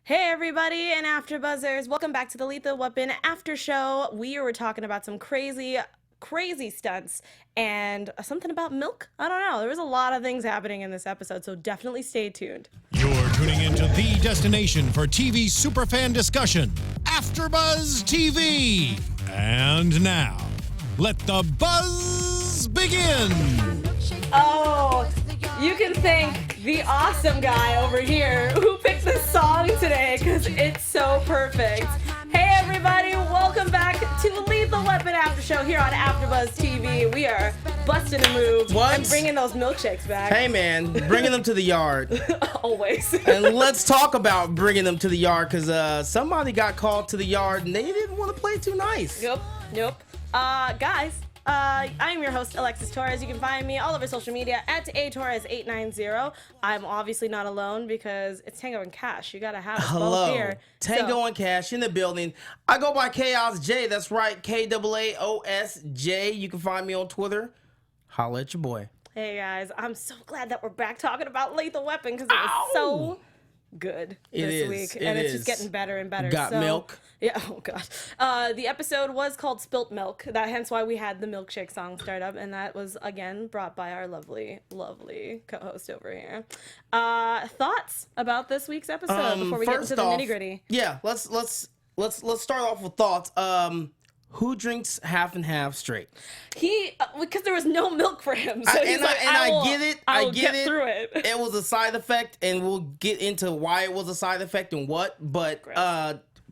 Hey everybody and AfterBuzzers, welcome back to the Lethal Weapon After Show. We were talking about some crazy stunts and something about milk. I don't know. There was a lot of things happening in this episode, so definitely stay tuned. You're tuning into the destination for TV superfan discussion, AfterBuzz TV. And now, let the buzz begin. Oh, you can thank the awesome guy over here who picked this song today because it's so perfect. Hey everybody, welcome back to Lethal Weapon After Show here on AfterBuzz TV. We are busting a move and bringing those milkshakes back. Hey man, bringing them to the yard. Always. And let's talk about bringing them to the yard because somebody got called to the yard and they didn't want to play too nice. Yep. Guys, I am your host, Alexis Torres. You can find me all over social media at atorres890. I'm obviously not alone because it's Tango and Cash. You gotta have us both here. Tango and Cash in the building. I go by Chaos J. That's right, KAAOSJ. You can find me on Twitter. Holla at your boy. Hey guys, I'm so glad that we're back talking about Lethal Weapon because it was so good this week, and it's just getting better and better. Got milk. Yeah. Oh gosh. The episode was called Spilt Milk. Hence why we had the milkshake song start up, and that was again brought by our lovely co-host over here. Thoughts about this week's episode before we get into the nitty gritty? Yeah. Let's start off with thoughts. Who drinks half and half straight? Because there was no milk for him. So I get it. I get it. Through it. It was a side effect, and we'll get into why it was a side effect and what. But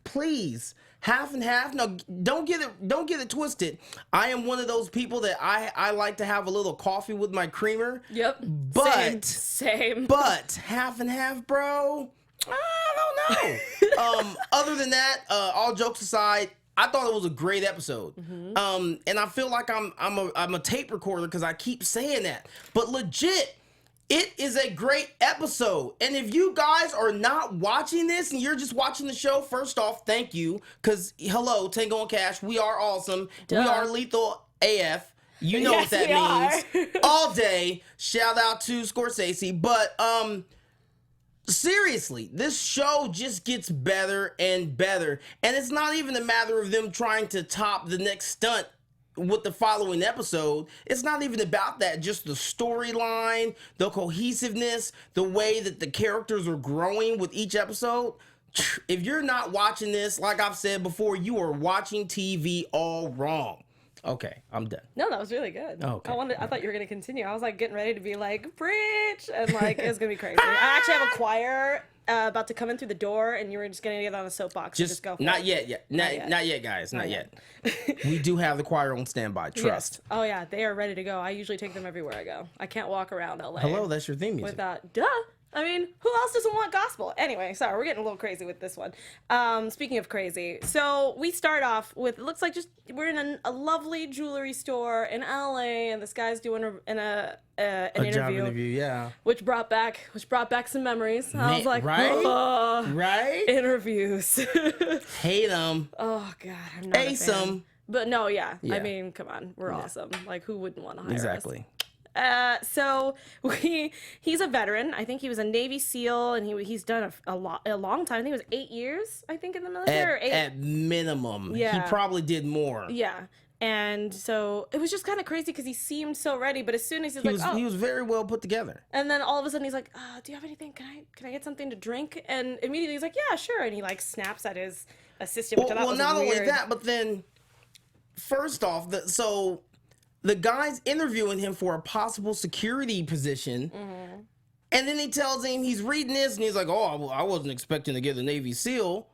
please, half and half. No, don't get it twisted. I am one of those people that I like to have a little coffee with my creamer. Yep. But same. But half and half, bro. I don't know. Other than that, all jokes aside, I thought it was a great episode. Mm-hmm. And I feel like I'm a tape recorder because I keep saying that. But legit, it is a great episode. And if you guys are not watching this and you're just watching the show, first off, thank you. Because, hello, Tango and Cash, we are awesome. Duh. We are lethal AF. You know what that means. All day. Shout out to Scorsese. But, seriously, this show just gets better and better. And it's not even a matter of them trying to top the next stunt with the following episode. It's not even about that. Just the storyline, the cohesiveness, the way that the characters are growing with each episode. If you're not watching this, like I've said before, you are watching TV all wrong. Okay, I'm done. No, that was really good. Okay. I thought you were gonna continue. I was like getting ready to be like preach, and like it was gonna be crazy. I actually have a choir about to come in through the door, and you were just gonna get on a soapbox. Just go. Not yet. Not yet, guys. Not yet. We do have the choir on standby. Trust. Yes. Oh yeah, they are ready to go. I usually take them everywhere I go. I can't walk around LA. Hello, that's your theme music. Without duh. I mean, who else doesn't want gospel? Anyway, sorry, we're getting a little crazy with this one. Speaking of crazy, so we start off with, it looks like we're in a lovely jewelry store in LA, and this guy's doing an interview. Job interview, yeah. Which brought back some memories. I was like, right? Oh, right? Interviews. Hate them. Oh God, I'm not Ace a fan. them. But no, yeah. I mean, come on, we're awesome. Like, who wouldn't want to hire us? Exactly. So he's a veteran. I think he was a Navy SEAL, and he's done a long time. I think it was 8 years. I think in the military. At minimum, yeah. He probably did more. Yeah, and so it was just kind of crazy because he seemed so ready, but as soon as he was very well put together. And then all of a sudden he's like, "Do you have anything? Can I get something to drink?" And immediately he's like, "Yeah, sure." And he like snaps at his assistant. Well, not only that, but then first off, the guy's interviewing him for a possible security position, and then he tells him he's reading this, and he's like, "Oh, I wasn't expecting to get a Navy SEAL."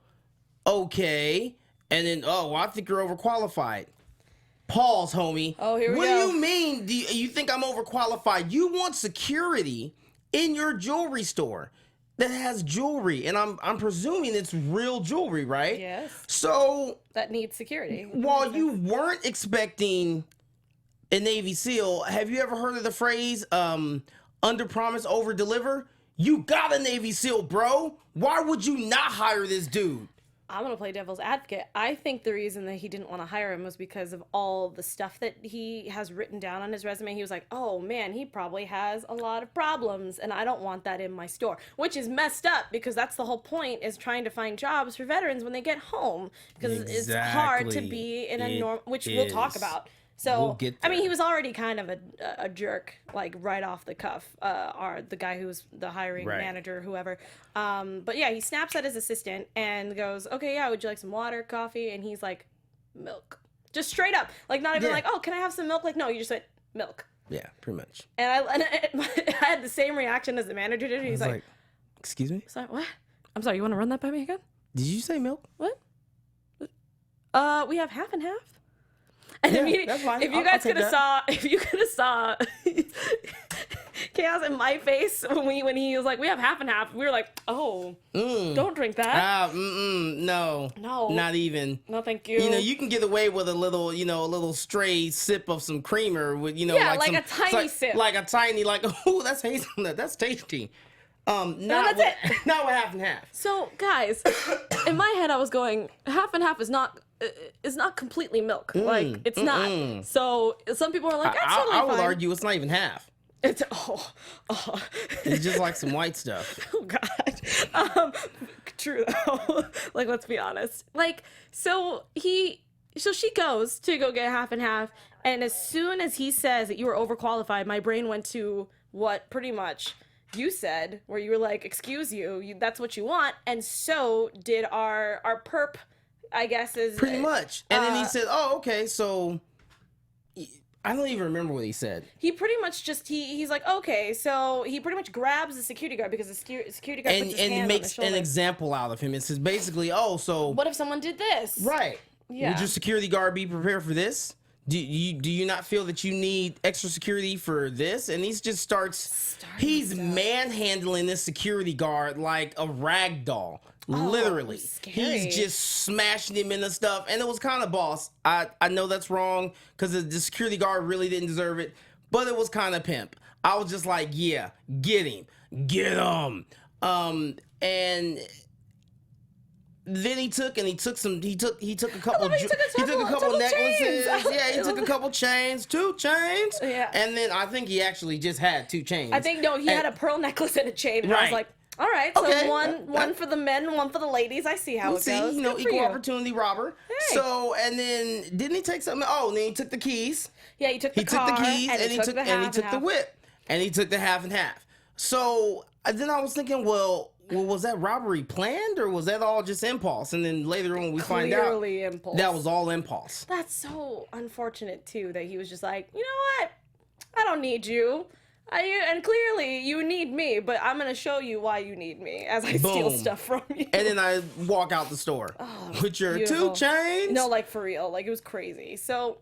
Okay, and then, "Oh, well, I think you're overqualified." Pause, homie. Oh, here we go. What do you mean? Do you think I'm overqualified? You want security in your jewelry store that has jewelry, and I'm presuming it's real jewelry, right? Yes. So that needs security. While you weren't expecting a Navy SEAL, have you ever heard of the phrase under promise, over deliver? You got a Navy SEAL, bro. Why would you not hire this dude? I'm going to play devil's advocate. I think the reason that he didn't want to hire him was because of all the stuff that he has written down on his resume. He was like, oh man, he probably has a lot of problems and I don't want that in my store, which is messed up because that's the whole point, is trying to find jobs for veterans when they get home, because it's hard to be in a norm, which we'll talk about. So, I mean, he was already kind of a jerk, like right off the cuff, the guy who was the hiring manager, whoever. But yeah, he snaps at his assistant and goes, okay, yeah, would you like some water, coffee? And he's like, milk. Just straight up. Like, not even like, oh, can I have some milk? Like, no, you just went, milk. Yeah, pretty much. And I had the same reaction as the manager did. He's like, excuse me? Sorry, what? I'm sorry, you want to run that by me again? Did you say milk? What? We have half and half. And that's fine. If you guys could have saw chaos in my face when he was like, we have half and half, we were like, oh, don't drink that. No, not even. No, thank you. You know, you can get away with a little stray sip of some creamer with, like a tiny sip, like a tiny, like, oh, that's hazelnut, that's tasty. Not that's it. Not with half and half. So guys, in my head I was going, half and half is not completely milk. Like, it's not. So some people are like, that's totally fine. I would argue it's not even half. It's It's just like some white stuff. Oh God. True though. Like, let's be honest. Like, so she goes to go get half and half, and as soon as he says that you were overqualified, my brain went to what pretty much you said, where you were like, excuse you, that's what you want, and so did our perp, I guess, is pretty much. And then he said, oh, okay, so I don't even remember what he said. He pretty much just, he's like, okay, so he pretty much grabs the security guard, because the security guard puts his hand makes on his shoulder. an example out of him. It says basically, oh, so what if someone did this? Right. Yeah. Would your security guard be prepared for this? Do you not feel that you need extra security for this? And he just he's manhandling this security guard like a rag doll. Literally. Scary. He's just smashing him into stuff. And it was kind of boss. I know that's wrong, because the security guard really didn't deserve it, but it was kind of pimp. I was just like, yeah, get him. Get him. And then he took a couple necklaces. Yeah, he took a couple chains, 2 chains. Yeah. And then I think he actually just had 2 chains. I think he had a pearl necklace and a chain, and I was like, all right, so okay. one for the men, one for the ladies. I see how it goes. Equal opportunity robber. Hey. So, and then didn't he take something? Oh, and then he took the keys. Yeah, he took the car, took the keys, and he took the whip, and he took the half and half. So then I was thinking, well, was that robbery planned, or was that all just impulse? And then later on we find out impulse. That was all impulse. That's so unfortunate too, that he was just like, you know what? I don't need you. And clearly you need me, but I'm going to show you why you need me as I steal stuff from you. And then I walk out the store with your beautiful. 2 chains. No, like for real. Like, it was crazy. So,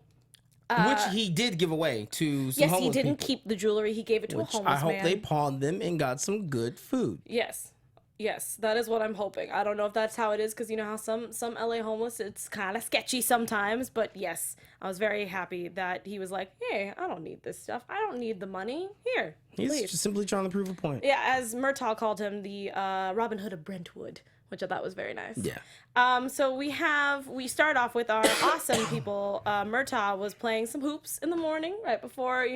which he did give away to some homeless Yes, he didn't people, keep the jewelry. He gave it to a homeless man. I hope they pawned them and got some good food. Yes, that is what I'm hoping. I don't know if that's how it is, because you know how some LA homeless, it's kind of sketchy sometimes. But yes, I was very happy that he was like, hey, I don't need this stuff. I don't need the money. Here, He's just simply trying to prove a point. Yeah, as Murtaugh called him, the Robin Hood of Brentwood, which I thought was very nice. Yeah. So we start off with our awesome people. Murtaugh was playing some hoops in the morning, right before,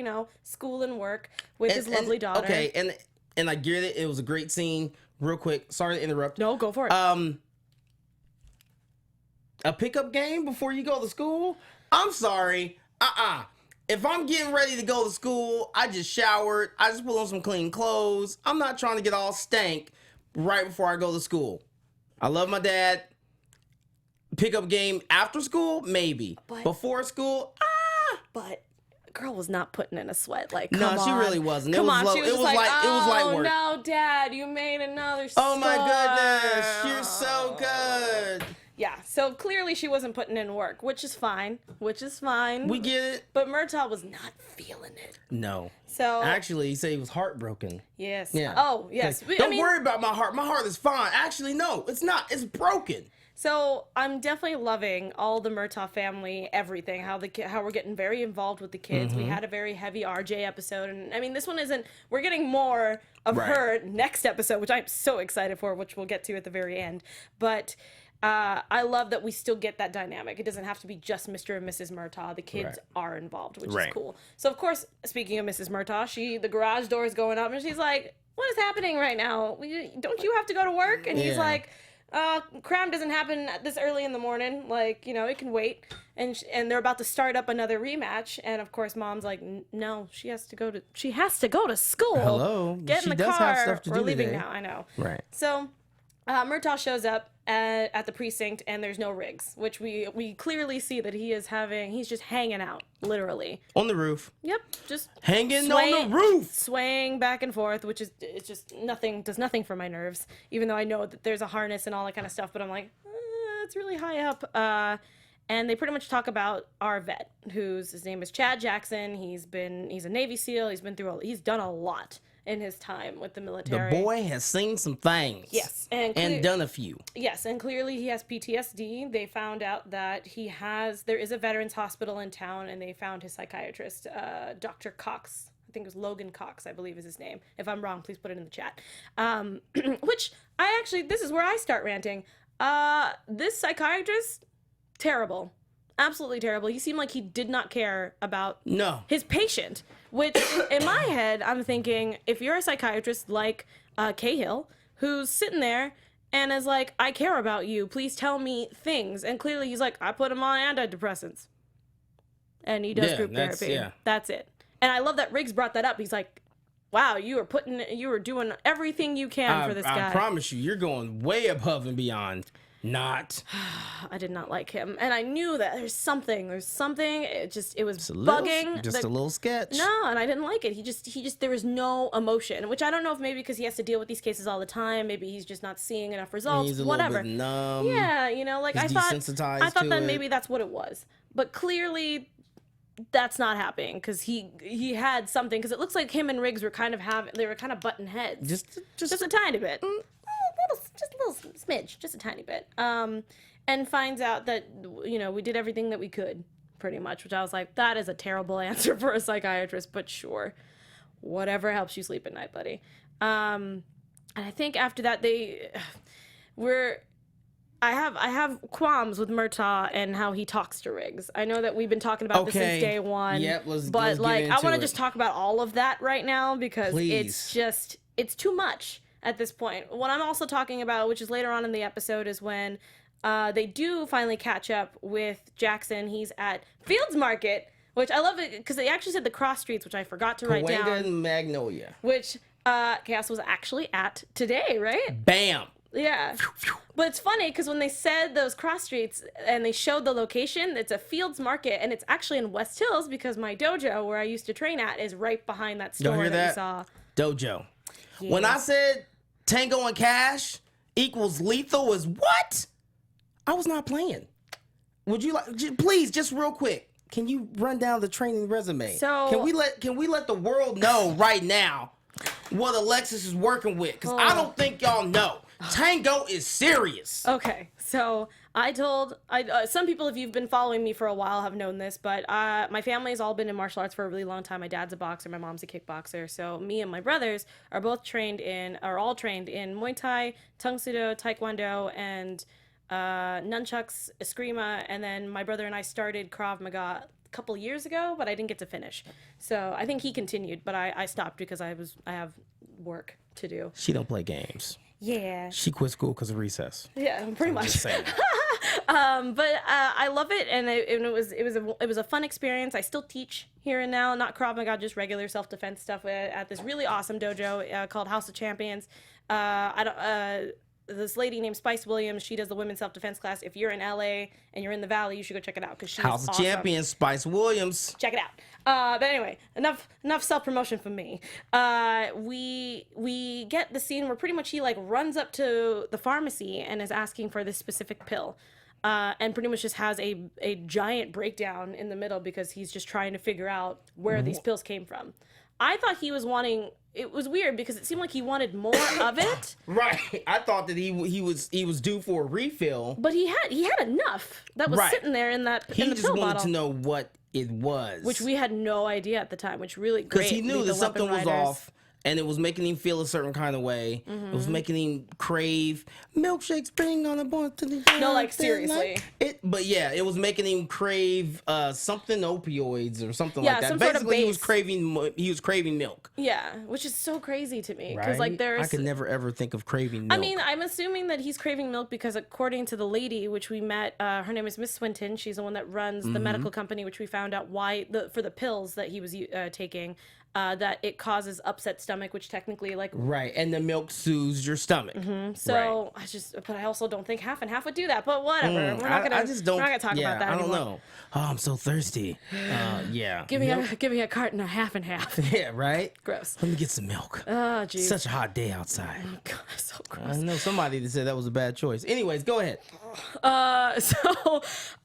school and work with his lovely daughter. Okay, and I get it. It was a great scene. Real quick, sorry to interrupt. No, go for it. A pickup game before you go to school? I'm sorry. If I'm getting ready to go to school, I just showered. I just put on some clean clothes. I'm not trying to get all stank right before I go to school. I love my dad. Pickup game after school? Maybe. But before school? But girl was not putting in a sweat. Like, no, she really wasn't. It was She was light work. Oh no, Dad, you made another Oh my star. goodness, you're so good. Yeah, so clearly she wasn't putting in work, which is fine. We get it. But Murtaugh was not feeling it. No. So actually, he said he was heartbroken. Yes. Yeah. Oh, yes. Don't worry about my heart. My heart is fine. Actually, no, it's not. It's broken. So I'm definitely loving all the Murtaugh family, everything, how we're getting very involved with the kids. Mm-hmm. We had a very heavy RJ episode, and I mean, this one isn't, we're getting more of her next episode, which I'm so excited for, which we'll get to at the very end. But I love that we still get that dynamic. It doesn't have to be just Mr. and Mrs. Murtaugh. The kids are involved, which is cool. So, of course, speaking of Mrs. Murtaugh, the garage door is going up, and she's like, what is happening right now? Don't you have to go to work? And he's like, crime doesn't happen this early in the morning. Like, it can wait. And they're about to start up another rematch. And, of course, Mom's like, no, she has to go to school. Hello. Get in the car. Have stuff to do leaving today. Now. I know. Right. So Murtaugh shows up at the precinct, and there's no Riggs, which we clearly see that he's just hanging out, literally. On the roof. Yep, just hanging on the roof. Swaying back and forth, which it's just does nothing for my nerves, even though I know that there's a harness and all that kind of stuff, but I'm like, it's really high up. And they pretty much talk about our vet, his name is Chad Jackson. He's a Navy SEAL. He's done a lot in his time with the military. The boy has seen some things. Yes. And done a few. Yes, and clearly he has PTSD. They found out that there is a veterans hospital in town, and they found his psychiatrist, Dr. Cox. I think it was Logan Cox, I believe is his name. If I'm wrong, please put it in the chat. Which, this is where I start ranting. This psychiatrist, terrible. Absolutely terrible. He seemed like he did not care about his patient, which in my head, I'm thinking, if you're a psychiatrist like Cahill, who's sitting there and is like, I care about you, please tell me things. And clearly he's like, I put him on antidepressants. And he does group therapy. That's it. And I love that Riggs brought that up. He's like, wow, you were doing everything you can for this guy. I promise you, you're going way above and beyond. Not. I did not like him, and I knew that there's something. It was bugging. Just a little sketch. No, and I didn't like it. He just there was no emotion, which I don't know if maybe because he has to deal with these cases all the time. Maybe he's just not seeing enough results. He's a whatever. little bit numb. Yeah, I thought that maybe that's what it was, but clearly that's not happening because he had something. Because it looks like him and Riggs were kind of butting heads. Just a tiny bit. Just a little smidge, just a tiny bit, and finds out that, we did everything that we could, pretty much, which I was like, that is a terrible answer for a psychiatrist, but sure, whatever helps you sleep at night, buddy. And I think after that, I have qualms with Murtaugh and how he talks to Riggs. I know that we've been talking about this since day one, let's but get into I want to it. just talk about all of that right now because Please. it's too much. At this point, what I'm also talking about, which is later on in the episode, is when they do finally catch up with Jackson. He's at Fields Market, which I love it because they actually said the cross streets, which I forgot to write down. and Magnolia. Which Chaos was actually at today, right? Bam. Yeah. But it's funny because when they said those cross streets and they showed the location, it's a Fields Market, and it's actually in West Hills because my dojo, where I used to train at, is right behind that store hear that that? you saw. Dojo. Yeah. When I said Tango and Cash equals lethal is what? I was not playing. Would you please, just real quick, can you run down the training resume? So can we let the world know right now what Alexis is working with? Because I don't think y'all know. Tango is serious. Okay, so some people, if you've been following me for a while, have known this, but my family's all been in martial arts for a really long time. My dad's a boxer, my mom's a kickboxer, so me and my brothers are all trained in Muay Thai, Tung Sudo, Taekwondo, and nunchucks, Eskrima, and then my brother and I started Krav Maga a couple years ago, but I didn't get to finish. So I think he continued, but I stopped because I have work to do. She don't play games. Yeah. She quit school because of recess. Yeah, pretty much. Just saying. But I love it, and it was a fun experience. I still teach here and now, not Krav Maga, just regular self-defense stuff at this really awesome dojo called House of Champions. This lady named Spice Williams, she does the women's self-defense class. If you're in LA and you're in the Valley, you should go check it out because she's House of awesome. Champions, Spice Williams. Check it out. But anyway, enough self-promotion from me. We get the scene where pretty much he runs up to the pharmacy and is asking for this specific pill. And pretty much just has a giant breakdown in the middle because he's just trying to figure out where these pills came from. I thought he was wanting. It was weird because it seemed like he wanted more of it. Right. I thought that he was due for a refill. But he had enough that was sitting there in the pill bottle. He just wanted to know what it was, which we had no idea at the time. Which really great because he knew that something was off. and it was making him feel a certain kind of way. It was making him crave milkshakes being on a board to the No, like, seriously. But yeah, it was making him crave something opioids or something Yeah, like that. some sort of Basically, base. he was craving milk. Yeah, which is so crazy to me because Right? like there's. I could never ever think of craving milk. I mean, I'm assuming that he's craving milk because according to the lady, which we met, her name is Miss Swinton. She's the one that runs the medical company, which we found out why for the pills that he was taking. That it causes upset stomach, which technically, like, right, and the milk soothes your stomach. so right. But I also don't think half and half would do that. But whatever, we're not gonna. I just don't. We're not gonna talk about that I don't anymore. know. Oh, I'm so thirsty. Yeah. Give me a carton of half and half. Yeah, right. Gross. Let me get some milk. Oh, geez. Such a hot day outside. Oh, God, so gross. I know somebody that said that was a bad choice. Anyways, go ahead.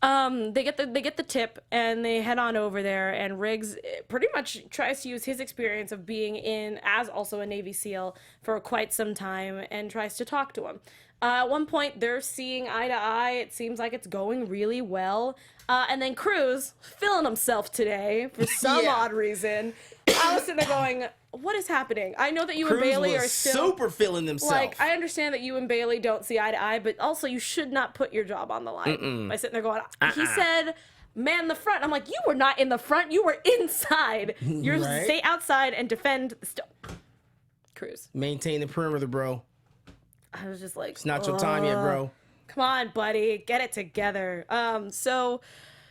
They get the tip and they head on over there, and Riggs pretty much tries to use his experience of being in as also a Navy SEAL for quite some time and tries to talk to him. At one point, they're seeing eye to eye. It seems like it's going really well. And then Cruz, feeling himself today for some odd reason. I was sitting there going, what is happening? I know that you and Cruz Bailey was are still super feeling themselves. like, I understand that you and Bailey don't see eye to eye, but also you should not put your job on the line by sitting there going, he said, man the front. I'm like, you were not in the front. You were inside. You're Right? stay outside and defend the Cruz. Maintain the perimeter, bro. I was just like, It's not your time yet, bro. come on, buddy, get it together. So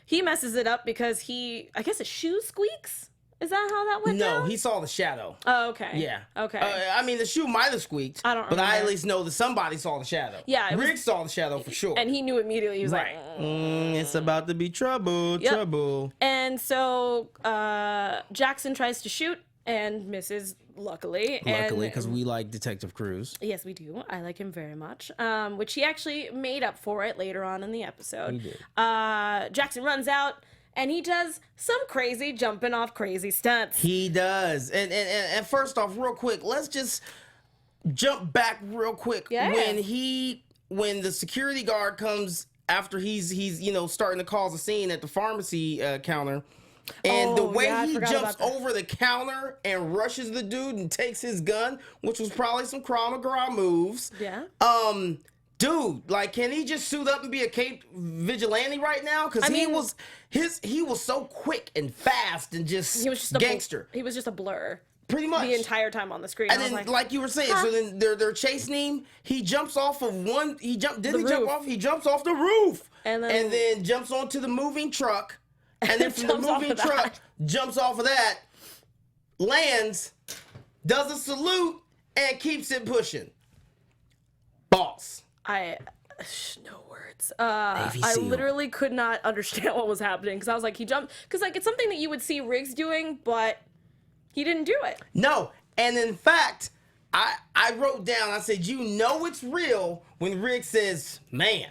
he messes it up because I guess his shoe squeaks. Is that how that went down? No, he saw the shadow. Oh, okay. Yeah. Okay. I mean, the shoe might have squeaked. I don't But I remember. at least know that somebody saw the shadow. Yeah, it was- Rick saw the shadow for sure. And he knew immediately. He was right. like, It's about to be trouble. Yep. Trouble. And so Jackson tries to shoot and misses, luckily. Luckily, because we like Detective Cruz. Yes, we do. I like him very much. Which he actually made up for it later on in the episode. He did. Jackson runs out and he does some crazy jumping off crazy stunts. He does. And first off, real quick, let's just jump back real quick. Yeah. When the security guard comes after he's starting to cause a scene at the pharmacy counter. And the way I he forgot jumps about that. over the counter and rushes the dude and takes his gun, which was probably some Krav Maga moves. Yeah. Dude, like, can he just suit up and be a caped vigilante right now? Because he was so quick and fast and just, He was just gangster. He was just a blur. Pretty much. The entire time on the screen. And I was then, like, like you were saying, so then they're chasing him. He jumps off of one. He jump roof. off? He jumps off the roof, And then- jumps onto the moving truck, and then from the Jumps off moving of that. truck jumps off of that, lands, does a salute, and keeps it pushing. Boss. no words. I seal. literally could not understand what was happening because I was like, he jumped. Because like it's something that you would see Riggs doing, but he didn't do it. No, and in fact, I wrote down. I said, you know it's real when Rick says, "Man,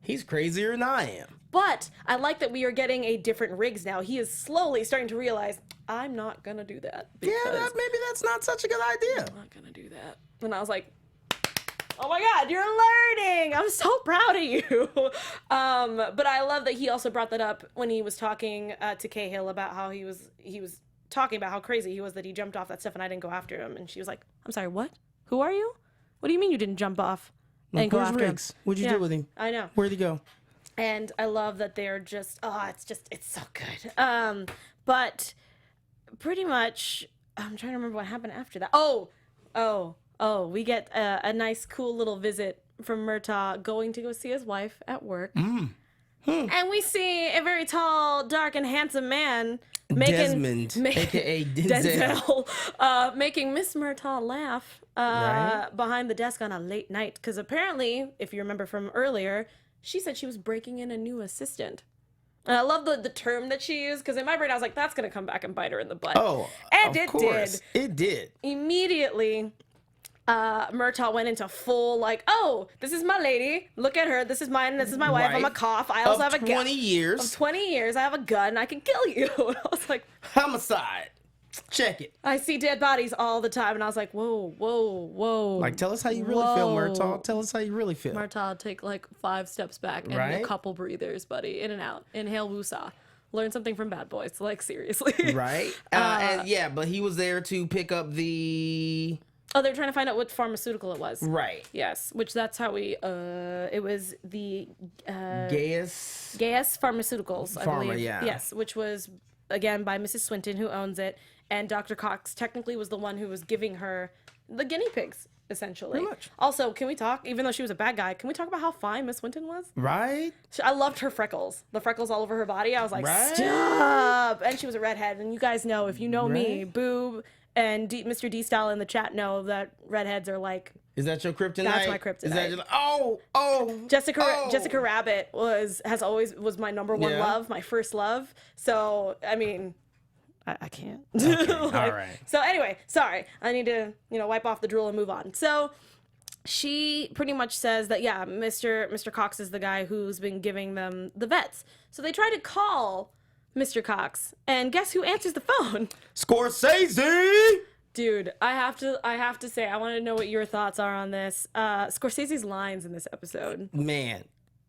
he's crazier than I am." But I like that we are getting a different Riggs now. He is slowly starting to realize, I'm not going to do that. Yeah, Because maybe that's not such a good idea. I'm not going to do that. And I was like, oh my God, you're learning. I'm so proud of you. But I love that he also brought that up when he was talking to Cahill about how he was talking about how crazy he was that he jumped off that stuff and I didn't go after him. And she was like, I'm sorry, what? Who are you? What do you mean you didn't jump off and go Where's after Riggs? him? What'd you do with him? I know. Where'd he go? And I love that they're just, it's so good. But pretty much, I'm trying to remember what happened after that. We get a nice, cool little visit from Murtaugh going to go see his wife at work. And we see a very tall, dark, and handsome man Desmond, a.k.a. Denzel, making Miss Murtaugh laugh Right. behind the desk on a late night. Because apparently, if you remember from earlier, she said she was breaking in a new assistant. And I love the term that she used, because in my brain, I was like, that's going to come back and bite her in the butt. Oh, and of it course. did. It did. Immediately, Murtaugh went into full, like, oh, this is my lady. Look at her. This is mine. This is my wife. I'm a Right. cough. I also Of have a gun. 20 years. Of 20 years, I have a gun. I can kill you. And I was like, Homicide. Check it. I see dead bodies all the time. And I was like, whoa, whoa, whoa. Like, tell us how you really feel, Whoa. Murtaugh. Tell us how you really feel. Murtaugh, take like 5 steps back and Right? a couple breathers, buddy. In and out. Inhale, woosah. Learn something from Bad Boys. Like, seriously. Right. And yeah, but he was there to pick up the... Oh, they're trying to find out what pharmaceutical it was. Right. Yes, which that's how we, it was the... Gaius Pharmaceuticals, I believe. Yeah. Yes, which was, again, by Mrs. Swinton, who owns it. And Dr. Cox technically was the one who was giving her the guinea pigs, essentially. Pretty much. Also, can we talk, even though she was a bad guy, can we talk about how fine Miss Swinton was? Right. I loved her freckles. The freckles all over her body. I was like, Right. stop. And she was a redhead. And you guys know, if you know me, Right. Boob and Mr. D-Style in the chat know that redheads are like... Is that your kryptonite? That's my kryptonite. Is that just, oh. Jessica Rabbit was my number one Yeah. love, my first love. So, I mean... I can't. Okay. Like, All right. So anyway, sorry. I need to, wipe off the drool and move on. So she pretty much says that, yeah, Mr. Cox is the guy who's been giving them the vets. So they try to call Mr. Cox, and guess who answers the phone? Scorsese! Dude, I have to say, I want to know what your thoughts are on this. Scorsese's lines in this episode. Man.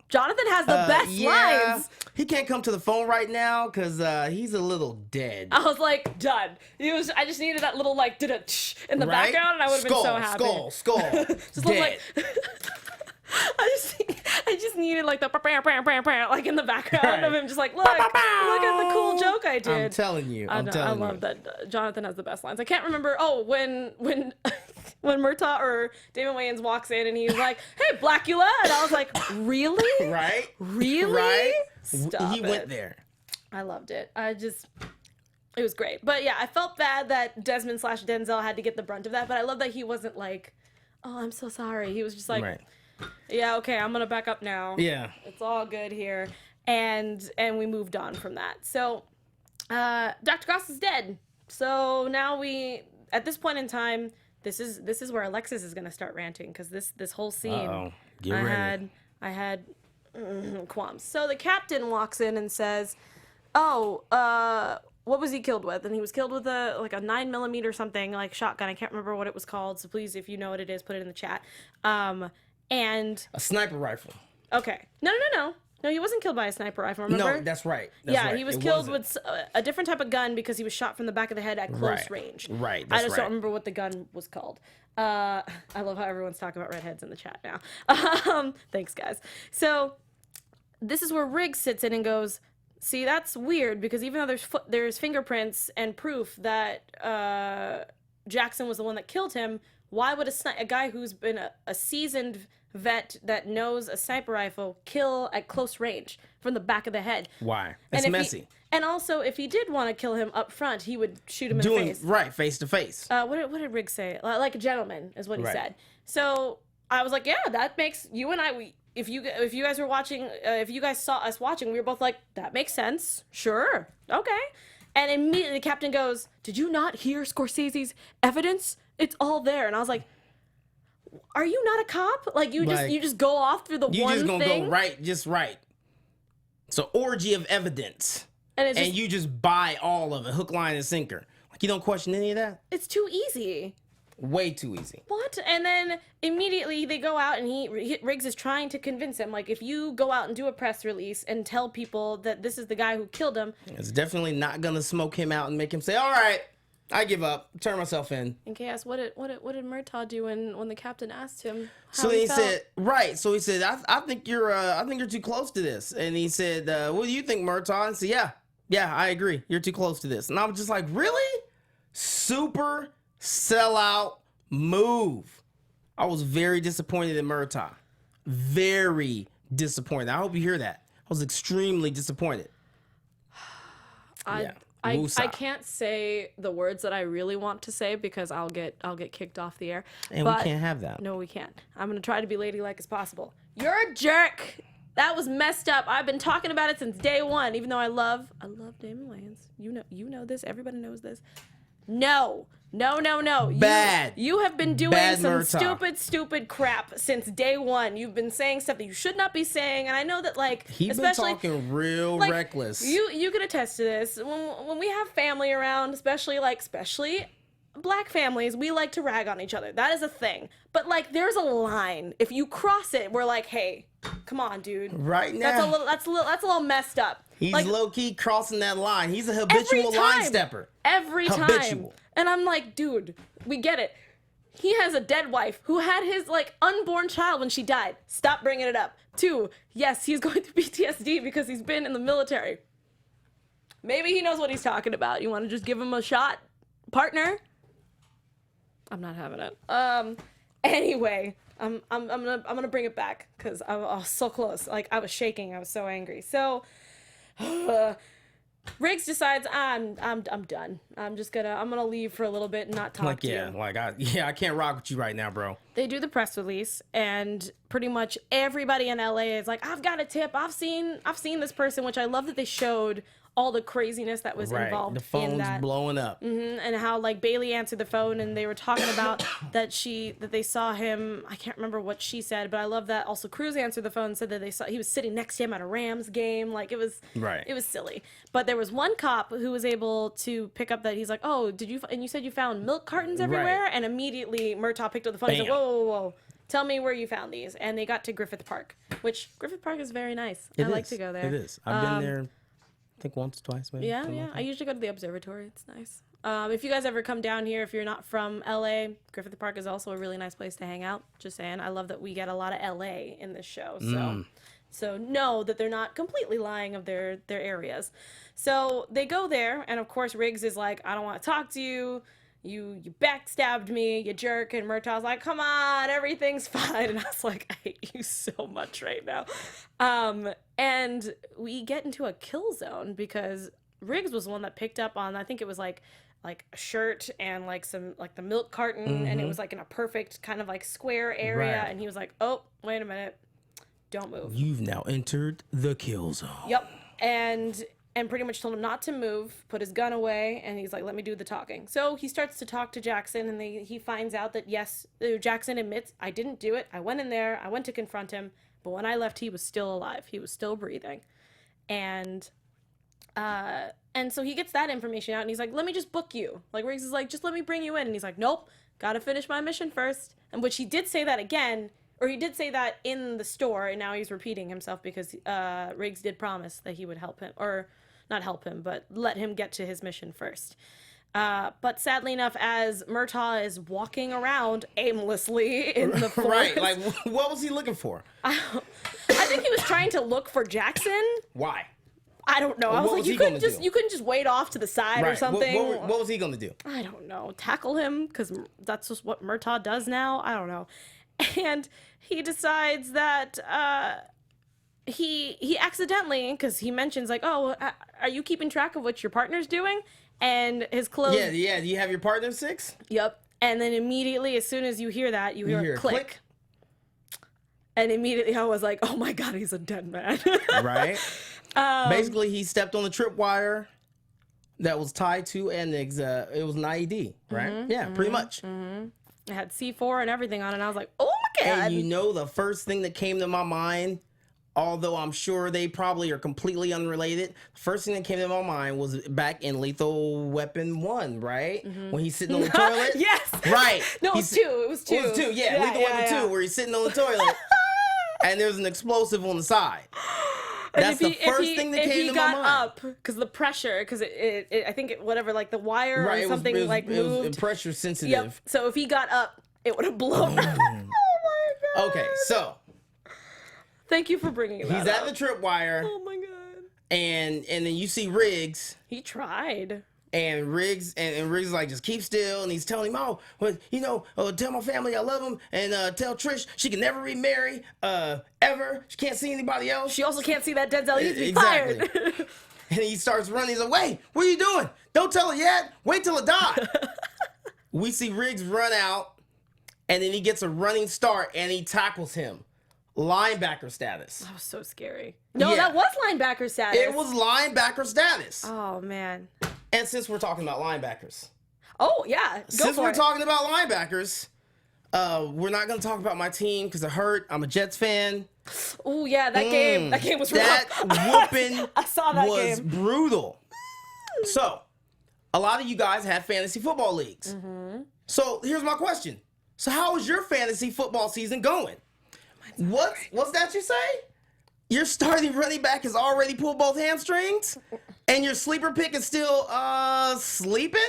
Jonathan has the best lines. He can't come to the phone right now because he's a little dead. I was like, done. I just needed that little like in the Right? background, and I would have been so happy. Skull. Just look like I just needed like the like in the background of him, just like look at the cool joke I did. I'm telling you. I love that Jonathan has the best lines. I can't remember. Oh, when Murtaugh or Damon Wayans walks in and he's like, "Hey, Blackula," and I was like, "Really? Right? Really? Right? Stop He it." went there. I loved it. It was great. But yeah, I felt bad that Desmond / Denzel had to get the brunt of that. But I love that he wasn't like, "Oh, I'm so sorry." He was just like, Right. "Yeah, okay, I'm gonna back up now. Yeah. It's all good here," and we moved on from that. So, Dr. Goss is dead. So now at this point in time, this is where Alexis is gonna start ranting, because this whole scene, Uh-oh. Get ready. I had qualms. So the captain walks in and says, "Oh, what was he killed with?" And he was killed with a 9mm something, like shotgun. I can't remember what it was called. So please, if you know what it is, put it in the chat. And A sniper rifle. okay, no, he wasn't killed by a sniper rifle. Remember? No, that's right. He was killed with a different type of gun because he was shot from the back of the head at close range. Right. I just don't remember what the gun was called. I love how everyone's talking about redheads in the chat now. Thanks, guys. So this is where Riggs sits in and goes, "See, that's weird, because even though there's fingerprints and proof that Jackson was the one that killed him, why would a guy who's been a seasoned vet that knows a sniper rifle kill at close range from the back of the head?" Why? It's messy. And also, if he did want to kill him up front, he would shoot him in the face. Right, face to face. What did Riggs say? Like a gentleman is what he said. So I was like, yeah, that makes you and I. If you guys were watching, if you guys saw us watching, we were both like, that makes sense. Sure, okay. And immediately the captain goes, "Did you not hear Scorsese's evidence? It's all there." And I was like, "Are you not a cop? Like you just go off through the You one just gonna thing? go right, just right. It's an orgy of evidence. And it's And you just buy all of it, hook, line, and sinker. Like you don't question any of that? it's too easy." Way too easy. What? And then immediately they go out and Riggs is trying to convince him, like, if you go out and do a press release and tell people that this is the guy who killed him. It's definitely not gonna smoke him out and make him say, "All right, I give up, turn myself in." In chaos, what did Murtaugh do when the captain asked him how So he felt? said, right. So he said, I think you're too close to this. And he said, "What do you think, Murtaugh?" And said, yeah, I agree. You're too close to this. And I was just like, really? Super sellout move. I was very disappointed in Murtaugh. Very disappointed. I hope you hear that. I was extremely disappointed. I can't say the words that I really want to say because I'll get kicked off the air. And but we can't have that. No, we can't. I'm gonna try to be ladylike as possible. You're a jerk. That was messed up. I've been talking about it since day one. Even though I love Damon Wayans. You know this. Everybody knows this. No. Bad. You have been doing Bad some Murtaugh. stupid crap since day one. You've been saying stuff that you should not be saying, and I know that He's been talking real reckless. You can attest to this. When we have family around, especially black families, we like to rag on each other. That is a thing. But there's a line. If you cross it, we're like, hey, come on, dude. Right now. That's a little messed up. He's like, low-key crossing that line. He's a habitual line stepper. Every time. Habitual. And I'm like, dude, we get it. He has a dead wife who had his, like, unborn child when she died. Stop bringing it up. 2, yes, he's going through PTSD because he's been in the military. Maybe he knows what he's talking about. You want to just give him a shot, partner? I'm not having it. Anyway, I'm gonna bring it back because I was so close. Like, I was shaking. I was so angry. So, Riggs decides I'm done. I'm gonna leave for a little bit and not talk to you. I can't rock with you right now, bro. They do the press release, and pretty much everybody in LA is like, I've got a tip. I've seen this person, which I love that they showed all the craziness that was involved the phone's in that. blowing up. And how, like, Bailey answered the phone and they were talking about that they saw him. I can't remember what she said, but I love that also Cruz answered the phone and said that he was sitting next to him at a Rams game. Like, it was silly. But there was one cop who was able to pick up that he's like, oh, and you said you found milk cartons everywhere? Right. And immediately Murtaugh picked up the phone and said, whoa. Tell me where you found these. And they got to Griffith Park, which Griffith Park is very nice. I like to go there. It is. I've been there, I think once, twice, maybe. Yeah. Like I usually go to the observatory. It's nice. If you guys ever come down here, if you're not from LA, Griffith Park is also a really nice place to hang out. Just saying. I love that we get a lot of LA in this show. So know that they're not completely lying of their areas. So they go there, and of course Riggs is like, I don't want to talk to you. You backstabbed me, you jerk. And Murtaugh's like, come on, everything's fine. And I was like, I hate you so much right now. And we get into a kill zone because Riggs was the one that picked up on, I think it was like a shirt and like some, like the milk carton. And it was like in a perfect kind of like square area. Right. And he was like, oh, wait a minute. Don't move. You've now entered the kill zone. Yep. And pretty much told him not to move, put his gun away, and he's like, let me do the talking. So he starts to talk to Jackson, and he finds out that, yes, Jackson admits, I didn't do it. I went in there. I went to confront him. But when I left, he was still alive. He was still breathing. And so he gets that information out, and he's like, let me just book you. Like, Riggs is like, just let me bring you in. And he's like, nope, got to finish my mission first. And which he did say that again, or he did say that in the store, and now he's repeating himself because Riggs did promise that he would help him, or not help him, but let him get to his mission first. But sadly enough, as Murtaugh is walking around aimlessly in the forest. Right, like, what was he looking for? I think he was trying to look for Jackson. Why? I don't know. I was like, you couldn't just wait off to the side or something. What was he going to do? I don't know. Tackle him, because that's just what Murtaugh does now. I don't know. And he decides that he accidentally, because he mentions like, oh, are you keeping track of what your partner's doing? And his clothes. Yeah. Do you have your partner 6? Yep. And then immediately, as soon as you hear that, you hear a click. And immediately I was like, oh my God, he's a dead man. Right. Basically, he stepped on the tripwire that was tied to it was an IED, right? Yeah, pretty much. It had C4 and everything on it, and I was like, oh my God. And you know, the first thing that came to my mind, although I'm sure they probably are completely unrelated, the first thing that came to my mind was back in Lethal Weapon 1, right? When he's sitting on the toilet. Yes. Right. No, it was 2. It was 2. It was 2, yeah. Lethal Weapon 2, where he's sitting on the toilet, and there's an explosive on the side. That's the first thing that came to my mind. If he got up, because the pressure, because I think whatever, like the wire or something moved. It was pressure sensitive. Yep. So if he got up, it would have blown. Oh my God. Okay, so. Thank you for bringing that up. He's at the tripwire. Oh my God. And then you see Riggs. He tried. And Riggs is like, just keep still. And he's telling him, oh, well, tell my family I love them. And tell Trish she can never remarry ever. She can't see anybody else. She also can't see that Denzel needs to be fired. And he starts running. He's like, wait, what are you doing? Don't tell her yet. Wait till it dies. We see Riggs run out. And then he gets a running start. And he tackles him. Linebacker status. That was so scary. No, that was linebacker status. It was linebacker status. Oh, man. And since we're talking about linebackers. Oh, yeah. Since we're talking about linebackers, we're not going to talk about my team because it hurt. I'm a Jets fan. Oh, yeah. That game was rough. That whooping I saw that was game. brutal. So, a lot of you guys have fantasy football leagues. So, here's my question. So, how is your fantasy football season going? What's that you say? your starting running back has already pulled both hamstrings, and your sleeper pick is still sleeping?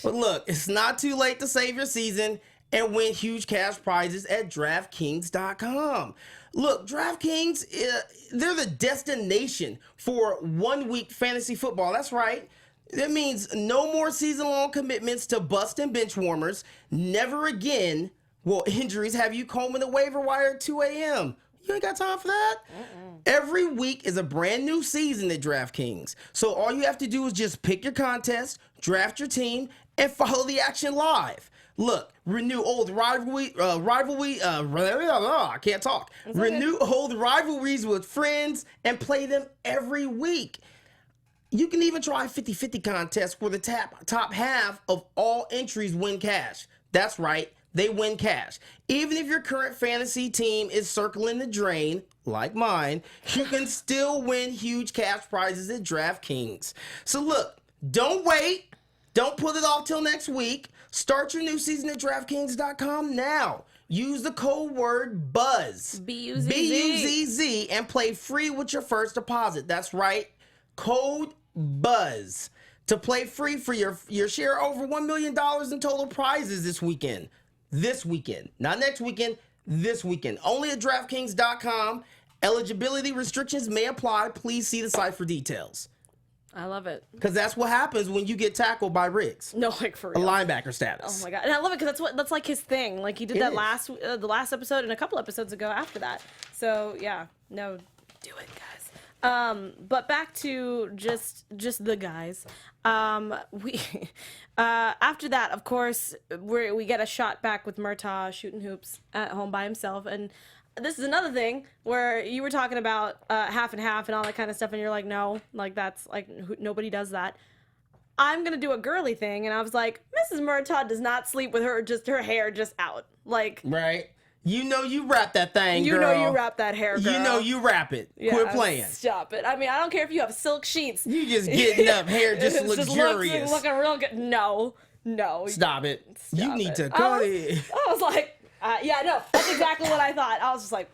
But look, it's not too late to save your season and win huge cash prizes at DraftKings.com. Look, DraftKings, they're the destination for 1 week fantasy football. That's right. That means no more season-long commitments to bust and bench warmers. Never again will injuries have you combing the waiver wire at 2 a.m. You ain't got time for that. Every week is a brand new season at DraftKings. So all you have to do is just pick your contest, draft your team, and follow the action live. Look, renew old I can't talk. Renew old rivalries with friends and play them every week. You can even try a 50-50 contest where the top half of all entries win cash. That's right, they win cash. Even if your current fantasy team is circling the drain, like mine, you can still win huge cash prizes at DraftKings. So look, don't wait. Don't put it off till next week. Start your new season at DraftKings.com now. Use the code word BUZZ, B-U-Z-Z. B-U-Z-Z, and play free with your first deposit. That's right, code BUZZ to play free for your share over $1 million in total prizes this weekend. This weekend, not next weekend, this weekend. Only at DraftKings.com. Eligibility restrictions may apply. Please see the site for details. I love it. Because that's what happens when you get tackled by Riggs. No, like for A real. linebacker status. Oh my god, and I love it because that's like his thing. Like he did that is. the last episode and a couple episodes ago after that. So yeah, no, do it, guys. But back to just the guys. We after that, of course, we get a shot back with Murtaugh shooting hoops at home by himself, and this is another thing where you were talking about half and half and all that kind of stuff, and you're like, no, like that's like nobody does that. I'm gonna do a girly thing, and I was like, Mrs. Murtaugh does not sleep with her hair just out, like Right. You know you wrap that thing, you girl. know you wrap that hair, girl. You know you wrap it. Yeah, Quit playing. Stop it. I mean, I don't care if you have silk sheets. You just getting up hair just It's luxurious. looking real good. No. Stop it. You Stop need it. to cut it. I was like, yeah, no, that's exactly what I thought. I was just like,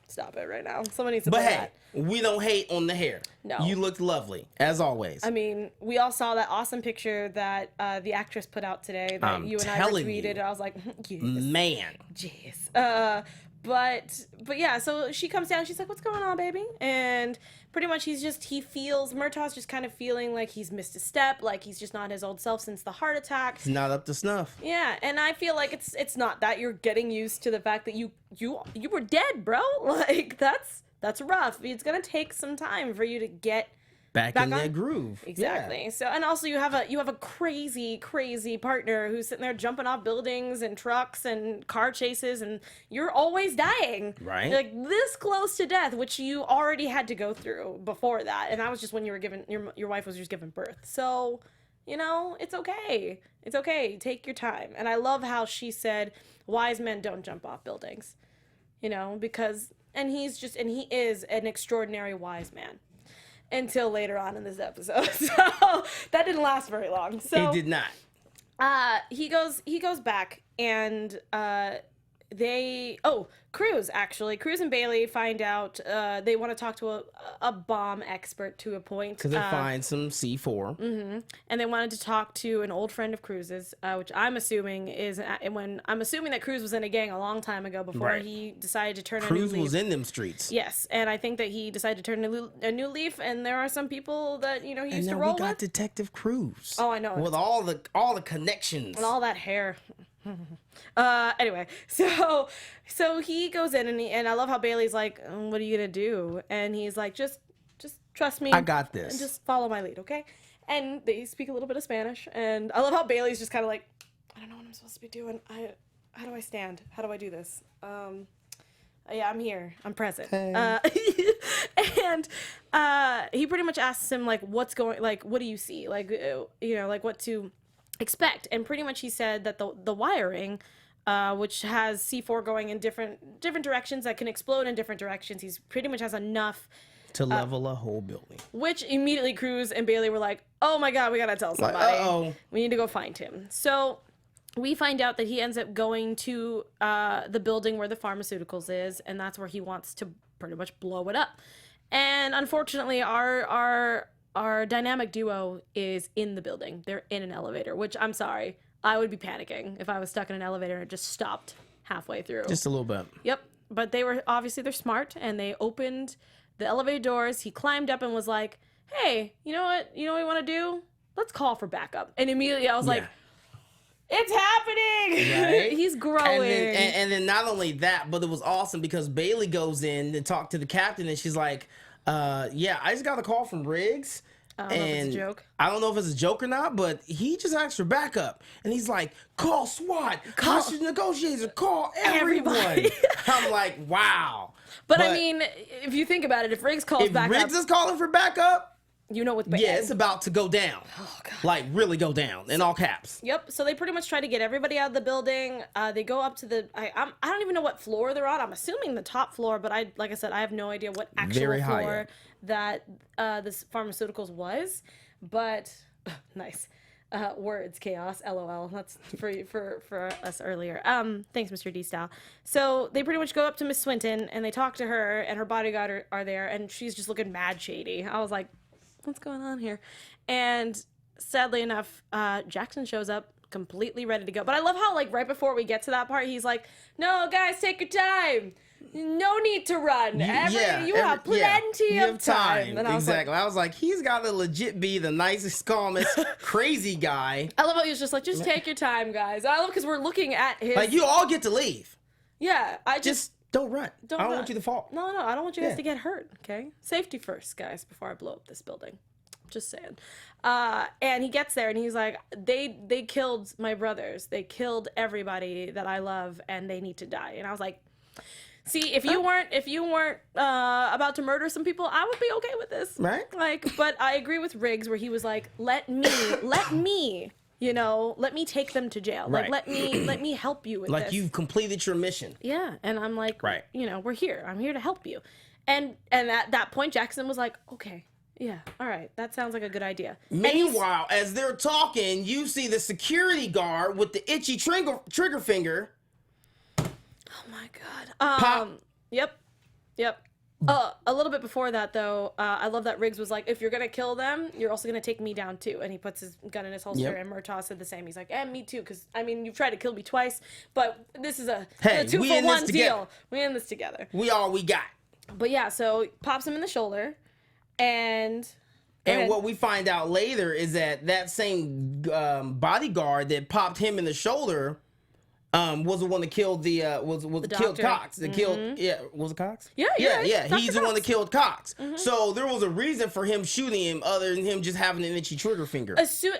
stop it right now. Someone needs to But play hey, that. we don't hate on the hair. No. You looked lovely, as always. I mean, we all saw that awesome picture that the actress put out today that I'm you and I telling retweeted. you. And I was like, yes. Man. Jeez. But yeah, so she comes down, she's like, what's going on, baby? And pretty much he feels, Murtaugh's just kind of feeling like he's missed a step, like he's just not his old self since the heart attack. It's not up to snuff. Yeah, and I feel like it's not that. You're getting used to the fact that you were dead, bro. Like that's rough. It's gonna take some time for you to get Back in on that groove. Exactly. Yeah. So, and also you have a crazy partner who's sitting there jumping off buildings and trucks and car chases, and you're always dying. Right. You're like this close to death, which you already had to go through before that, and that was just when you were given your wife was just giving birth. So, you know, it's okay. It's okay. Take your time. And I love how she said, "Wise men don't jump off buildings," you know, because he is an extraordinary wise man. Until later on in this episode, so that didn't last very long. So It did not. he goes back and Cruz and Bailey find out they want to talk to a bomb expert to a point Because they find some C4. and they wanted to talk to an old friend of Cruz's, which I'm assuming I'm assuming that Cruz was in a gang a long time ago before Right. he decided to turn a Cruz new leaf. was in them streets. Yes, and I think that he decided to turn a new leaf, and there are some people that he And used to now roll we got with. Detective Cruz. Oh, I know. With all the connections. And all that hair. Anyway, so he goes in and I love how Bailey's like, what are you gonna do? And he's like, just trust me. I got this. And just follow my lead, okay? And they speak a little bit of Spanish, and I love how Bailey's just kind of like, I don't know what I'm supposed to be doing. How do I stand? How do I do this? Yeah, I'm here. I'm present. Hey. And he pretty much asks him like, what do you see? Like, like what to expect. And pretty much he said that the wiring, which has C4 going in different directions that can explode in different directions, he's pretty much has enough to level a whole building. Which immediately Cruz and Bailey were like, oh my God, we gotta tell somebody. uh-oh. We need to go find him. So we find out that he ends up going to the building where the pharmaceuticals is, and that's where he wants to pretty much blow it up. And unfortunately, our dynamic duo is in the building. They're in an elevator, which I'm sorry. I would be panicking if I was stuck in an elevator and it just stopped halfway through. Just a little bit. Yep. But they're smart, and they opened the elevator doors. He climbed up and was like, hey, you know what we want to do? Let's call for backup. And immediately I was like, it's happening. Right? He's growing. And then not only that, but it was awesome because Bailey goes in to talk to the captain, and she's like, yeah, I just got a call from Riggs. I don't know if it's a joke. I don't know if it's a joke or not, but he just asked for backup. And he's like, call SWAT, hostage negotiators, call everyone. Everybody. I'm like, wow. But I mean, if you think about it, if Riggs calls backup. If Riggs is calling for backup, you know what's bad. yeah, it's about to go down. Oh, God. Like, really go down, in all caps. Yep. So they pretty much try to get everybody out of the building. They go up to the. I don't even know what floor they're on. I'm assuming the top floor, but like I said, I have no ididea what actual Very high floor up. that this pharmaceuticals was. But nice words, chaos, LOL. That's for us earlier. Thanks, Mr. D Style. So they pretty much go up to Miss Swinton and they talk to her, and her bodyguard are there, and she's just looking mad shady. I was like, what's going on here? And sadly enough, Jackson shows up completely ready to go. But I love how, like, right before we get to that part, he's like, no, guys, take your time. No need to run. You have plenty of time. And Exactly. I was like, he's got to legit be the nicest, calmest, crazy guy. I love how he was just like, just take your time, guys. I love because we're looking at his. Like, you all get to leave. Yeah, Just don't run. I don't want you to fall. No, I don't want you guys to get hurt, okay? Safety first, guys, before I blow up this building. Just saying. And he gets there and he's like, they killed my brothers. They killed everybody that I love, and they need to die. And I was like, see, if you weren't about to murder some people, I would be okay with this. Right. Like, but I agree with Riggs where he was like, let me, let me take them to jail. Right. Like, let me help you with this. Like, you've completed your mission. Yeah, and I'm like, right. We're here. I'm here to help you. And at that point, Jackson was like, okay, yeah, all right, that sounds like a good idea. Meanwhile, as they're talking, you see the security guard with the itchy trigger finger. Oh my God. Pop. Yep. A little bit before that, though, I love that Riggs was like, if you're going to kill them, you're also going to take me down, too. And he puts his gun in his holster, and Murtaugh said the same. He's like, me too, because, I mean, you've tried to kill me twice, but this is a 2-for-1 deal. We in this together. We all we got. But yeah, so pops him in the shoulder, and what we find out later is that same bodyguard that popped him in the shoulder was the one that killed the killed Cox. That killed was it Cox? Yeah. He's the one that killed Cox. So there was a reason for him shooting him, other than him just having an itchy trigger finger. As soon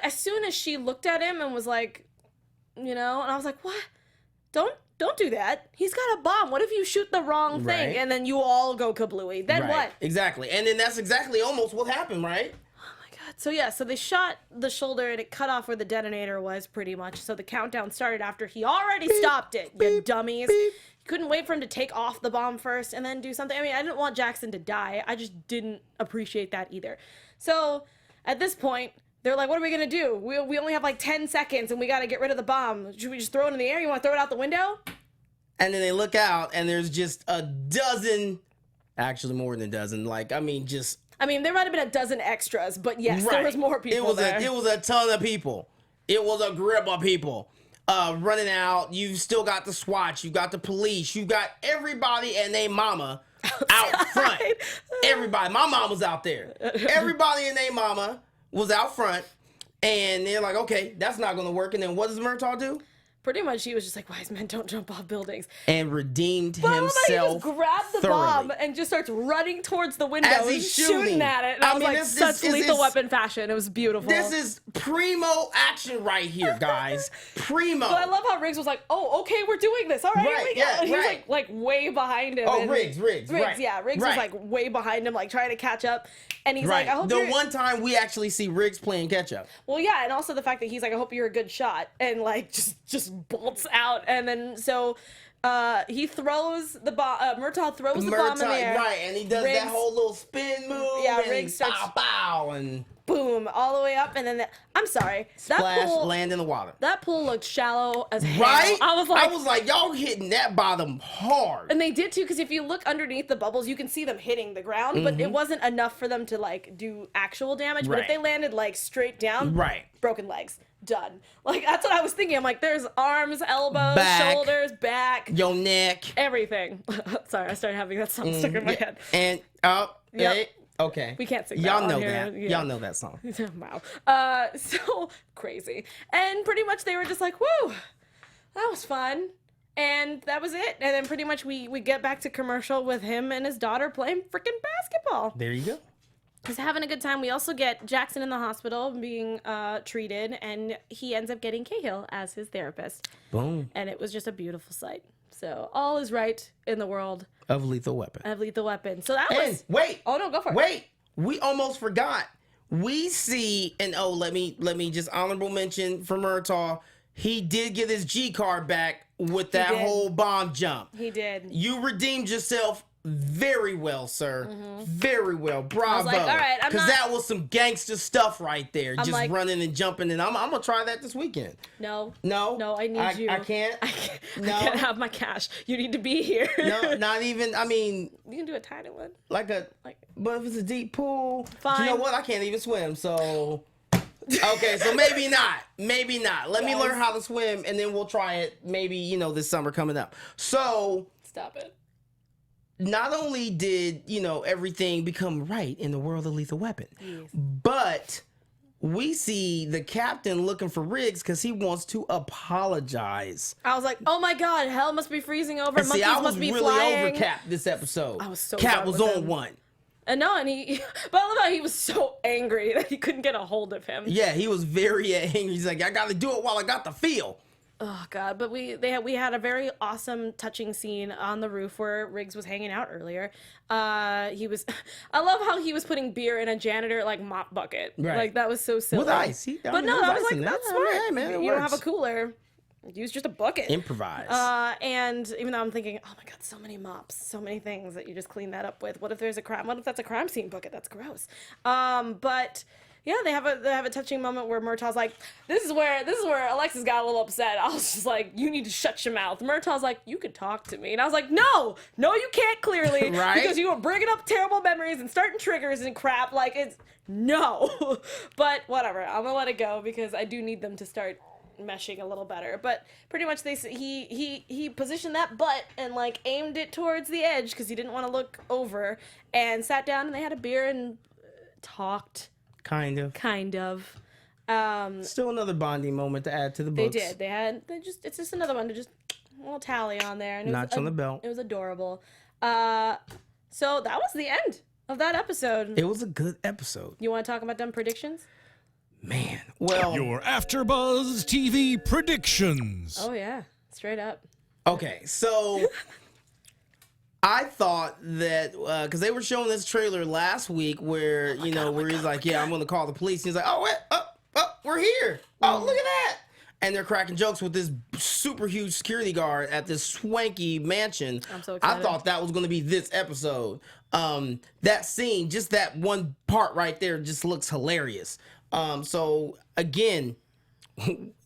as she looked at him and was like, and I was like, what? Don't do that. He's got a bomb. What if you shoot the wrong thing? Right. And then you all go kablooey? Then what? Exactly. And then that's exactly almost what happened, right? So yeah, so they shot the shoulder and it cut off where the detonator was pretty much. So the countdown started after he already stopped it, you dummies. You couldn't wait for him to take off the bomb first and then do something. I mean, I didn't want Jackson to die. I just didn't appreciate that either. So at this point, they're like, what are we going to do? We only have like 10 seconds and we got to get rid of the bomb. Should we just throw it in the air? You want to throw it out the window? And then they look out and there's just a dozen, actually more than a dozen. Like, I mean, there might have been a dozen extras, but yes, there was more people there. It was a ton of people. It was a grip of people running out. You've still got the SWAT. You got the police. You got everybody and their mama out front. Everybody. My mom was out there. Everybody and their mama was out front. And they're like, okay, that's not going to work. And then what does Murtaugh do? Pretty much, he was just like, wise men don't jump off buildings. And redeemed himself. He just grabbed the bomb and just starts running towards the window. As he's shooting at it. And I was like, such Lethal Weapon fashion. It was beautiful. This is primo action right here, guys. Primo. But I love how Riggs was like, oh, okay, we're doing this. All right, here we go. And he was like way behind him. Oh, Riggs, right. Yeah, Riggs was like way behind him, like trying to catch up. And he's like, I hope the one time we actually see Riggs playing catch up. Well, yeah, and also the fact that he's like, I hope you're a good shot. And like, just bolts out. And then so he throws the bomb. Murtaugh throws the bomb in the air. Right, and he does that whole little spin move. Yeah, and Riggs starts bow, and boom, all the way up, and then I'm sorry, Splash, that pool, land in the water. that pool looked shallow as hell. Right? I was like, y'all hitting that bottom hard. and they did too, because if you look underneath the bubbles, you can see them hitting the ground, but it wasn't enough for them to like do actual damage. But if Right. they landed like straight down, Right. broken legs, done. Like that's what I was thinking. I'm like, there's arms, elbows, Back. shoulders, back, Your neck. everything. Sorry, I started having that song stuck in my head. And Yep. hey, okay. We can't sing that Y'all on know here. that. Yeah. Y'all know that song. Wow. So crazy. And pretty much they were just like, woo, that was fun. And that was it. And then pretty much we get back to commercial with him and his daughter playing freaking basketball. There you go. He's having a good time. We also get Jackson in the hospital being treated, and he ends up getting Cahill as his therapist. Boom. And it was just a beautiful sight. So all is right in the world Of Lethal Weapon. of Lethal Weapon. So that And was... wait. Oh, no, go for it. Wait. We almost forgot. We see, and let me just honorable mention for Murtaugh. He did get his G card back with that did. whole bomb jump. He did. You redeemed yourself very well, sir. Very well. Bravo. like, all right, I'm Because not- that was some gangster stuff right there. Just like- running and jumping. And I'm going to try that this weekend. No. No? No, I need you. I can't. I No. can't have my cash. You need to be here. No, not even. I mean, You can do a tiny one. like a. Like- But if it's a deep pool, Fine. you know what? I can't even swim. So. Okay, so maybe not. Maybe not. Let me Yes. learn how to swim, and then we'll try it. Maybe this summer coming up. So. Stop it. Not only did everything become right in the world of Lethal Weapon, but we see the captain looking for Riggs because he wants to apologize. I was like, oh my god, hell must be freezing over. And see, Monkeys I was must be really flying. over Cap this episode. I was so Cap done was with on him. one. And no, and he, but I love how he was so angry that he couldn't get a hold of him. Yeah, he was very angry. He's like, I got to do it while I got the feel. Oh god, but we had a very awesome, touching scene on the roof where Riggs was hanging out earlier. He was, I love how he was putting beer in a janitor mop bucket. Right. Like that was so silly. With ice. But no, I was like, that's smart. Hey, man, it You don't have a works. cooler. Use just a bucket. Improvise. And even though I'm thinking, oh my god, so many mops, so many things that you just clean that up with. What if there's a crime? What if that's a crime scene bucket? That's gross. But yeah, they have a touching moment where Murtaugh's like, this is where Alexis got a little upset. I was just like, you need to shut your mouth. Murtaugh's like, you could talk to me, and I was like, no, you can't clearly, Right? because you were bringing up terrible memories and starting triggers and crap. Like it's no, but whatever. I'm gonna let it go because I do need them to start meshing a little better. But pretty much he positioned that butt and aimed it towards the edge because he didn't want to look over, and sat down and they had a beer and talked kind of. Still another bonding moment to add to the They books. did. It's just another one to just a little tally on there. And Notch on the belt. It was adorable. So that was the end of that episode. It was a good episode. You want to talk about dumb predictions? Man. Well, Your AfterBuzz TV predictions. Oh yeah, straight up. okay, so I thought that because they were showing this trailer last week where where he's like, yeah, I'm gonna call the police. And he's like, oh wait, we're here. Oh, look at that. And they're cracking jokes with this super huge security guard at this swanky mansion. I'm so I excited. thought that was gonna be this episode. That scene, just that one part right there, just looks hilarious. So again,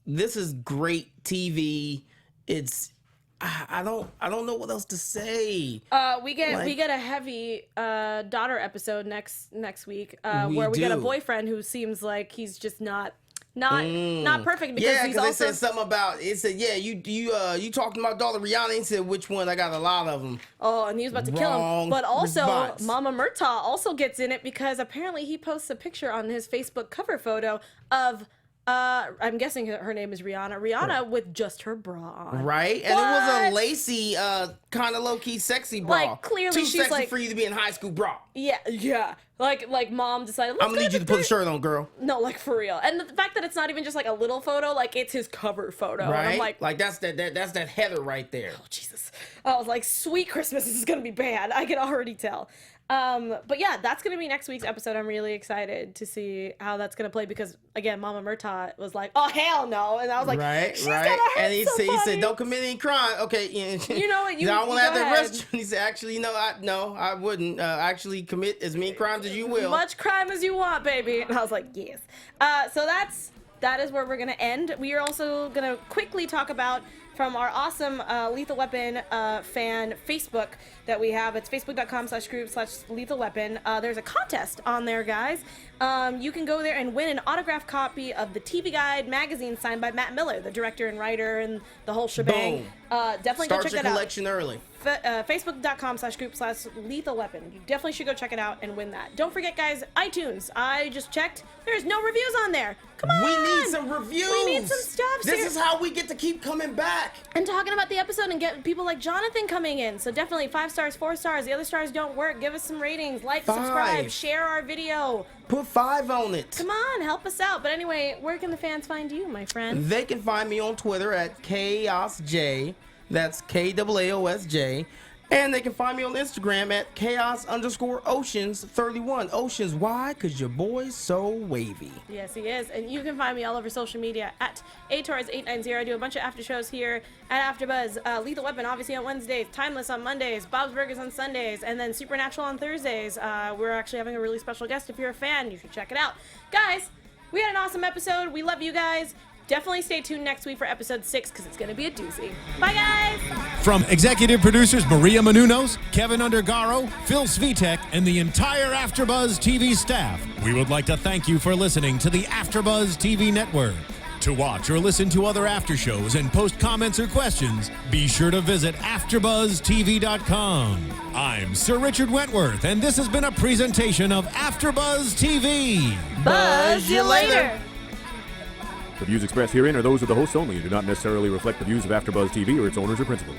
this is great TV. It's I don't know what else to say. We get a heavy daughter episode next week where we get a do. boyfriend who seems like he's just not perfect because Yeah, he's because also they said something about it. Said, yeah, you talked to my daughter Rihanna. He said, which one? I got a lot of them. oh, and he was about to kill him. Wrong But also, response. Mama Murtaugh also gets in it because apparently he posts a picture on his Facebook cover photo of I'm guessing her name is Rihanna with just her bra on. Right, and it was What? a lacy, kind of low key sexy bra. Like, clearly too she's sexy like- for you to be in high school bra. Yeah. Like mom decided. I'm gonna need you to put a shirt on, girl. No, for real. And the fact that it's not even just a little photo, it's his cover photo. And Right, I'm like, that's that Heather right there. oh, Jesus. I was like, sweet Christmas, this is gonna be bad. I can already tell. But yeah, that's gonna be next week's episode. I'm really excited to see how that's gonna play because again, Mama Murtaugh was like, "Oh hell no," and I was like, Right, She's right. gonna hurt And he said, somebody." don't commit any crime. Okay, You know what, I want to go have that ahead. restaurant. He said, actually, I wouldn't actually commit as many crimes as you will. Much crime as you want, baby. And I was like, yes. So that is where we're gonna end. We are also gonna quickly talk about from our awesome Lethal Weapon fan Facebook that we have. It's facebook.com/group/Lethal Weapon. There's a contest on there, guys. You can go there and win an autographed copy of the TV Guide magazine signed by Matt Miller, the director and writer and the whole shebang. Boom. Definitely Start go check your that out. collection early. Facebook.com/group/Lethal Weapon. You definitely should go check it out and win that. Don't forget, guys, iTunes. I just checked. There's no reviews on there. Come on. We need some reviews. We need some stuff. This is how we get to keep coming back. And talking about the episode and get people like Jonathan coming in. So definitely 5 stars, 4 stars. The other stars don't work. Give us some ratings. Like, 5. subscribe, share our video. Put 5 on it. Come on, help us out. But anyway, where can the fans find you, my friend? They can find me on Twitter at ChaosJ. That's KAAOSJ. And they can find me on Instagram at chaos_oceans31. Oceans, why? Because your boy's so wavy. Yes, he is. And you can find me all over social media at Torres890. I do a bunch of after shows here at AfterBuzz. Lethal Weapon, obviously, on Wednesdays. Timeless on Mondays. Bob's Burgers on Sundays. And then Supernatural on Thursdays. We're actually having a really special guest. If you're a fan, you should check it out. Guys, we had an awesome episode. We love you guys. Definitely stay tuned next week for episode 6 because it's going to be a doozy. Bye, guys. From executive producers Maria Menounos, Kevin Undergaro, Phil Svitek, and the entire AfterBuzz TV staff, we would like to thank you for listening to the AfterBuzz TV network. To watch or listen to other after shows and post comments or questions, be sure to visit AfterBuzzTV.com. I'm Sir Richard Wentworth, and this has been a presentation of AfterBuzz TV. Buzz you later. The views expressed herein are those of the hosts only and do not necessarily reflect the views of AfterBuzz TV or its owners or principals.